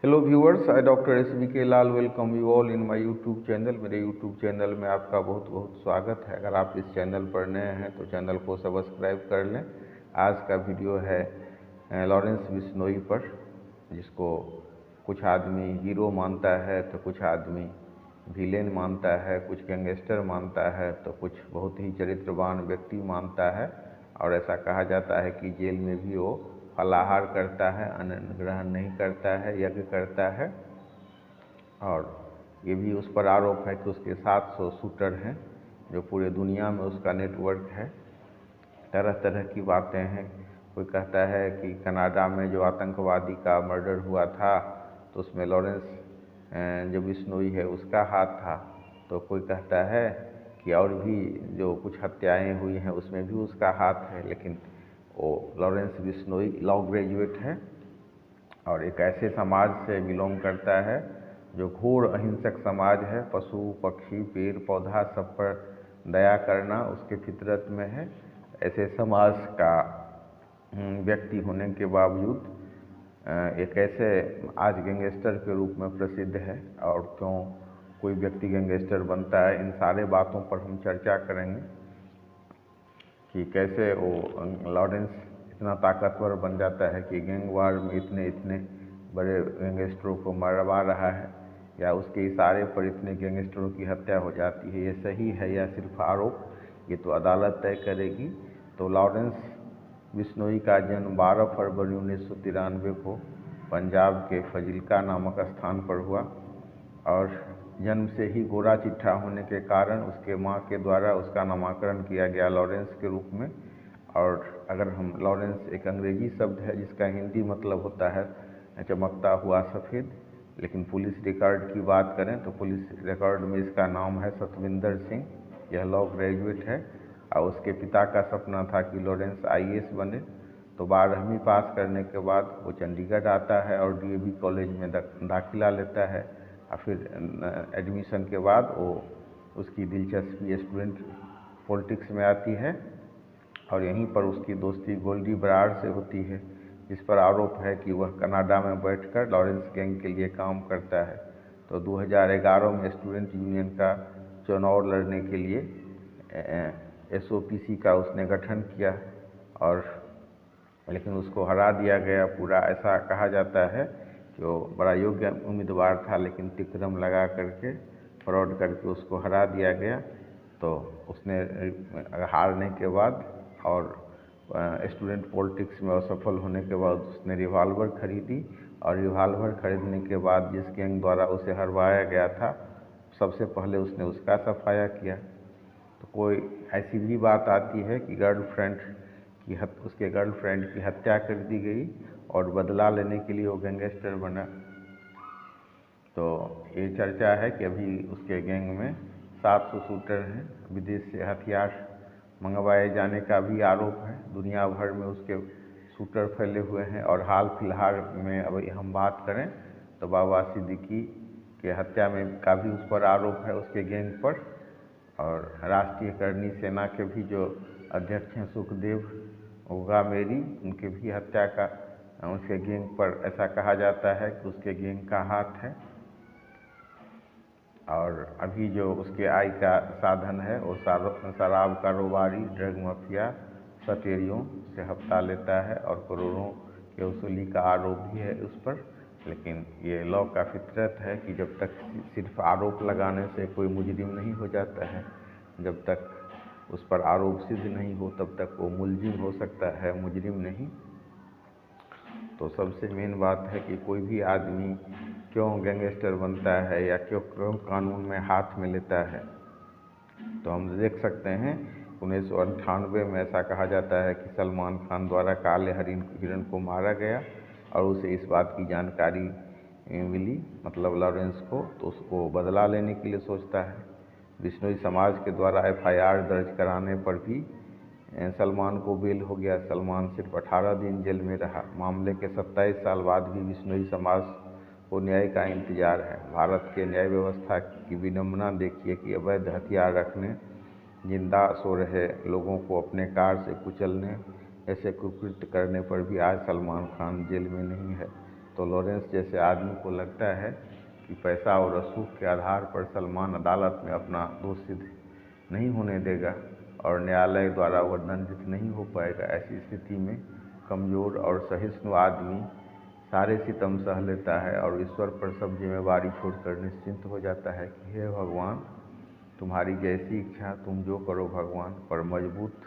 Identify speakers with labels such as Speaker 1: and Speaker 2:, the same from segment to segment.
Speaker 1: Hello viewers, I doctor SBK Lal welcome you all in my YouTube channel. मेरे YouTube channel में आपका बहुत बहुत स्वागत है। अगर आप इस चैनल पर नए हैं तो चैनल को सब्सक्राइब कर लें। आज का वीडियो है लॉरेंस बिश्नोई पर, जिसको कुछ आदमी हीरो मानता है तो कुछ आदमी विलेन मानता है, कुछ गैंगस्टर मानता है तो कुछ बहुत ही चरित्रवान व्यक्ति मानता है। और ऐसा कहा जाता है कि जेल में भी वो फलाहार करता है, अन्न ग्रहण नहीं करता है, यज्ञ करता है। और ये भी उस पर आरोप है कि उसके 700 शूटर हैं, जो पूरे दुनिया में उसका नेटवर्क है। तरह तरह की बातें हैं। कोई कहता है कि कनाडा में जो आतंकवादी का मर्डर हुआ था तो उसमें लॉरेंस जो बिश्नोई है उसका हाथ था। तो कोई कहता है कि और भी जो कुछ हत्याएं हुई हैं उसमें भी उसका हाथ है। लेकिन वो लॉरेंस बिश्नोई लॉ ग्रेजुएट है और एक ऐसे समाज से बिलोंग करता है जो घोर अहिंसक समाज है। पशु पक्षी पेड़ पौधा सब पर दया करना उसके फितरत में है। ऐसे समाज का व्यक्ति होने के बावजूद एक ऐसे आज गैंगस्टर के रूप में प्रसिद्ध है। और क्यों कोई व्यक्ति गैंगस्टर बनता है, इन सारे बातों पर हम चर्चा करेंगे कि कैसे वो लॉरेंस इतना ताकतवर बन जाता है कि गैंग वार में इतने इतने बड़े गैंगस्टरों को मरवा रहा है, या उसके इशारे पर इतने गैंगस्टरों की हत्या हो जाती है। ये सही है या सिर्फ आरोप, ये तो अदालत तय करेगी। तो लॉरेंस बिश्नोई का जन्म 12 फरवरी 1993 को पंजाब के फजिल्का नामक स्थान पर हुआ। और जन्म से ही गोरा चिट्ठा होने के कारण उसके माँ के द्वारा उसका नामकरण किया गया लॉरेंस के रूप में। और अगर हम लॉरेंस एक अंग्रेजी शब्द है जिसका हिंदी मतलब होता है चमकता हुआ सफ़ेद, लेकिन पुलिस रिकॉर्ड की बात करें तो पुलिस रिकॉर्ड में इसका नाम है सतविंदर सिंह। यह लॉ ग्रेजुएट है और उसके पिता का सपना था कि लॉरेंस IAS बने। तो 12वीं पास करने के बाद वो चंडीगढ़ आता है और DAV कॉलेज में दाखिला लेता है। और फिर एडमिशन के बाद वो उसकी दिलचस्पी स्टूडेंट पॉलिटिक्स में आती है और यहीं पर उसकी दोस्ती गोल्डी बराड़ से होती है, जिस पर आरोप है कि वह कनाडा में बैठकर लॉरेंस गैंग के लिए काम करता है। तो 2011 में स्टूडेंट यूनियन का चुनाव लड़ने के लिए SOPC का उसने गठन किया और लेकिन उसको हरा दिया गया। पूरा ऐसा कहा जाता है कि वो बड़ा योग्य उम्मीदवार था, लेकिन तिकरम लगा करके फ्रॉड करके उसको हरा दिया गया। तो उसने हारने के बाद और स्टूडेंट पॉलिटिक्स में असफल होने के बाद उसने रिवॉल्वर खरीदी। और रिवॉल्वर खरीदने के बाद जिस गैंग द्वारा उसे हरवाया गया था सबसे पहले उसने उसका सफाया किया। तो कोई ऐसी भी बात आती है कि उसके गर्लफ्रेंड की हत्या कर दी गई और बदला लेने के लिए वो गैंगस्टर बना। तो ये चर्चा है कि अभी उसके गैंग में 700 शूटर हैं। विदेश से हथियार मंगवाए जाने का भी आरोप है। दुनिया भर में उसके शूटर फैले हुए हैं। और हाल फिलहाल में अभी हम बात करें तो बाबा सिद्दीकी के हत्या में का भी उस पर आरोप है, उसके गैंग पर। और राष्ट्रीय करणी सेना के भी जो अध्यक्ष हैं सुखदेव ओगामेरी, उनके भी हत्या का उसके गैंग पर ऐसा कहा जाता है कि उसके गैंग का हाथ है। और अभी जो उसके आय का साधन है वो शराब कारोबारी, ड्रग माफिया, सटेरियों से हफ्ता लेता है और करोड़ों के वसूली का आरोप भी है उस पर। लेकिन ये लॉ का फितरत है कि जब तक सिर्फ आरोप लगाने से कोई मुजरिम नहीं हो जाता है, जब तक उस पर आरोप सिद्ध नहीं हो तब तक वो मुलजिम हो सकता है, मुजरिम नहीं। तो सबसे मेन बात है कि कोई भी आदमी क्यों गैंगस्टर बनता है या क्यों कानून में हाथ में लेता है। तो हम देख सकते हैं 1998 में ऐसा कहा जाता है कि सलमान खान द्वारा काले हिरण को मारा गया और उसे इस बात की जानकारी मिली, मतलब लॉरेंस को, तो उसको बदला लेने के लिए सोचता है। बिश्नोई समाज के द्वारा FIR दर्ज कराने पर भी सलमान को बेल हो गया। सलमान सिर्फ 18 दिन जेल में रहा। मामले के 27 साल बाद भी बिश्नोई समाज को न्याय का इंतजार है। भारत के न्याय व्यवस्था की विडंबना देखिए कि अवैध हथियार रखने, जिंदा सो रहे लोगों को अपने कार से कुचलने ऐसे कुकृत्य करने पर भी आज सलमान खान जेल में नहीं है। तो लॉरेंस जैसे आदमी को लगता है कि पैसा और रसूख के आधार पर सलमान अदालत में अपना दोष सिद्ध नहीं होने देगा और न्यायालय द्वारा वह दंडित नहीं हो पाएगा। ऐसी स्थिति में कमज़ोर और सहिष्णु आदमी सारे सितम सह लेता है और ईश्वर पर सब जिम्मेवारी छोड़कर निश्चिंत हो जाता है कि हे भगवान, तुम्हारी जैसी इच्छा, तुम जो करो भगवान। पर मजबूत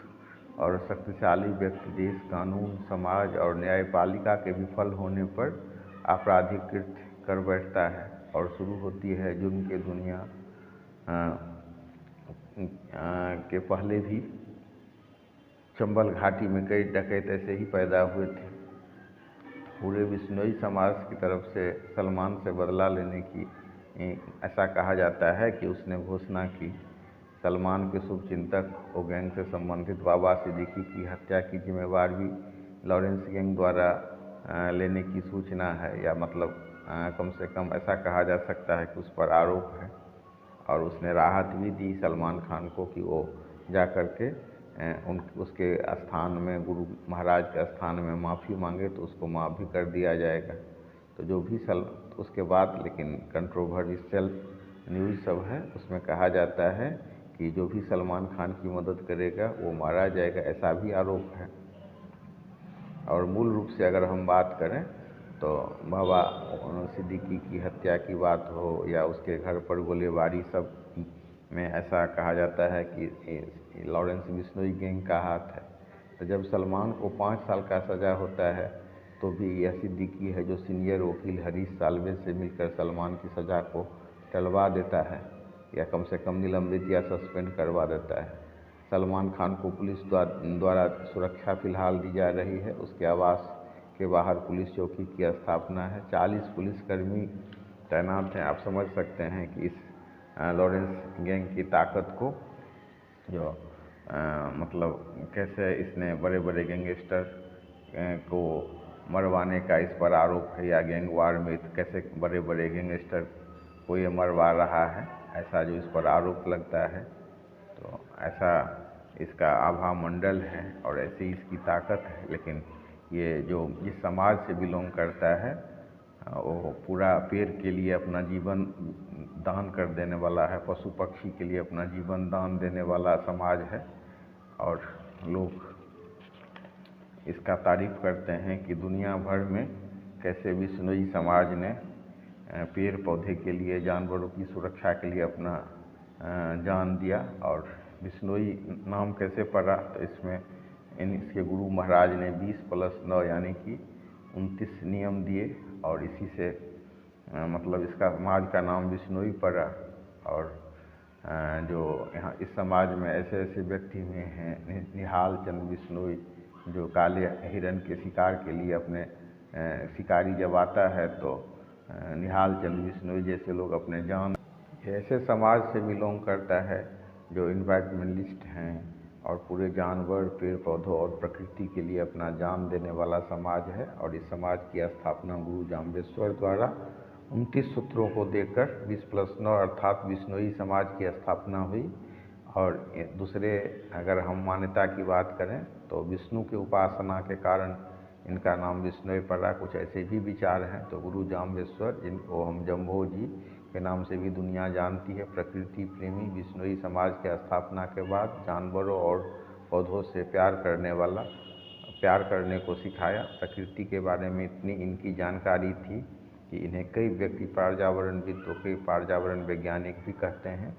Speaker 1: और शक्तिशाली व्यक्ति देश, कानून, समाज और न्यायपालिका के विफल होने पर आपराधिक कृत्य कर बैठता है और शुरू होती है जुर्म की दुनिया। के पहले भी चंबल घाटी में कई डकैत ऐसे ही पैदा हुए थे। पूरे बिश्नोई समाज की तरफ से सलमान से बदला लेने की ऐसा कहा जाता है कि उसने घोषणा की। सलमान के शुभचिंतक और गैंग से संबंधित बाबा सिद्दीकी की हत्या की जिम्मेवारी भी लॉरेंस गैंग द्वारा लेने की सूचना है, या मतलब कम से कम ऐसा कहा जा सकता है कि उस पर आरोप है। और उसने राहत भी दी सलमान खान को कि वो जा कर के उसके स्थान में, गुरु महाराज के स्थान में माफ़ी मांगे तो उसको माफ़ भी कर दिया जाएगा। तो जो भी उसके बाद लेकिन कंट्रोवर्शियल न्यूज़ सब है, उसमें कहा जाता है कि जो भी सलमान खान की मदद करेगा वो मारा जाएगा, ऐसा भी आरोप है। और मूल रूप से अगर हम बात करें तो बाबा सिद्दीकी की हत्या की बात हो या उसके घर पर गोलीबारी सब में ऐसा कहा जाता है कि लॉरेंस बिश्नोई गैंग का हाथ है। तो जब सलमान को 5 साल का सज़ा होता है तो भी यह सिद्दीकी है जो सीनियर वकील हरीश साल्वे से मिलकर सलमान की सज़ा को टलवा देता है या कम से कम निलंबित या सस्पेंड करवा देता है। सलमान खान को पुलिस द्वारा सुरक्षा फ़िलहाल दी जा रही है। उसके आवास के बाहर पुलिस चौकी की स्थापना है। 40 पुलिसकर्मी तैनात हैं। आप समझ सकते हैं कि इस लॉरेंस गैंग की ताकत को, जो मतलब कैसे इसने बड़े बड़े गैंगस्टर को मरवाने का इस पर आरोप है, या गैंग वार में कैसे बड़े बड़े गैंगस्टर को ये मरवा रहा है, ऐसा जो इस पर आरोप लगता है। तो ऐसा इसका आभा मंडल है और ऐसी इसकी ताकत है। लेकिन ये जो जिस समाज से बिलोंग करता है वो पूरा पेड़ के लिए अपना जीवन दान कर देने वाला है, पशु पक्षी के लिए अपना जीवन दान देने वाला समाज है। और लोग इसका तारीफ़ करते हैं कि दुनिया भर में कैसे बिश्नोई समाज ने पेड़ पौधे के लिए, जानवरों की सुरक्षा के लिए अपना जान दिया। और बिश्नोई नाम कैसे पड़ा, तो इसमें इसके गुरु महाराज ने 20+9 यानी कि 29 नियम दिए और इसी से मतलब इसका समाज का नाम बिश्नोई पड़ा। और जो यहाँ इस समाज में ऐसे ऐसे व्यक्ति हुए हैं, निहाल चंद बिश्नोई, जो काले हिरण के शिकार के लिए अपने शिकारी जब आता है तो निहाल चंद बिश्नोई जैसे लोग अपने जान, ऐसे समाज से बिलोंग करता है जो इन्वायरमेंटलिस्ट हैं और पूरे जानवर, पेड़ पौधों और प्रकृति के लिए अपना जान देने वाला समाज है। और इस समाज की स्थापना गुरु जाम्बेश्वर द्वारा 29 सूत्रों को देकर 20+9 अर्थात बिश्नोई समाज की स्थापना हुई। और दूसरे अगर हम मान्यता की बात करें तो विष्णु की उपासना के कारण इनका नाम बिश्नोई पड़ा। कुछ ऐसे भी विचार हैं। तो गुरु जाम्बेश्वर, जिनको हम जम्भो जी के नाम से भी दुनिया जानती है, प्रकृति प्रेमी, बिश्नोई समाज की स्थापना के बाद जानवरों और पौधों से प्यार करने को सिखाया। प्रकृति के बारे में इतनी इनकी जानकारी थी कि इन्हें कई व्यक्ति पर्यावरणविद, कई पर्यावरण वैज्ञानिक भी कहते हैं।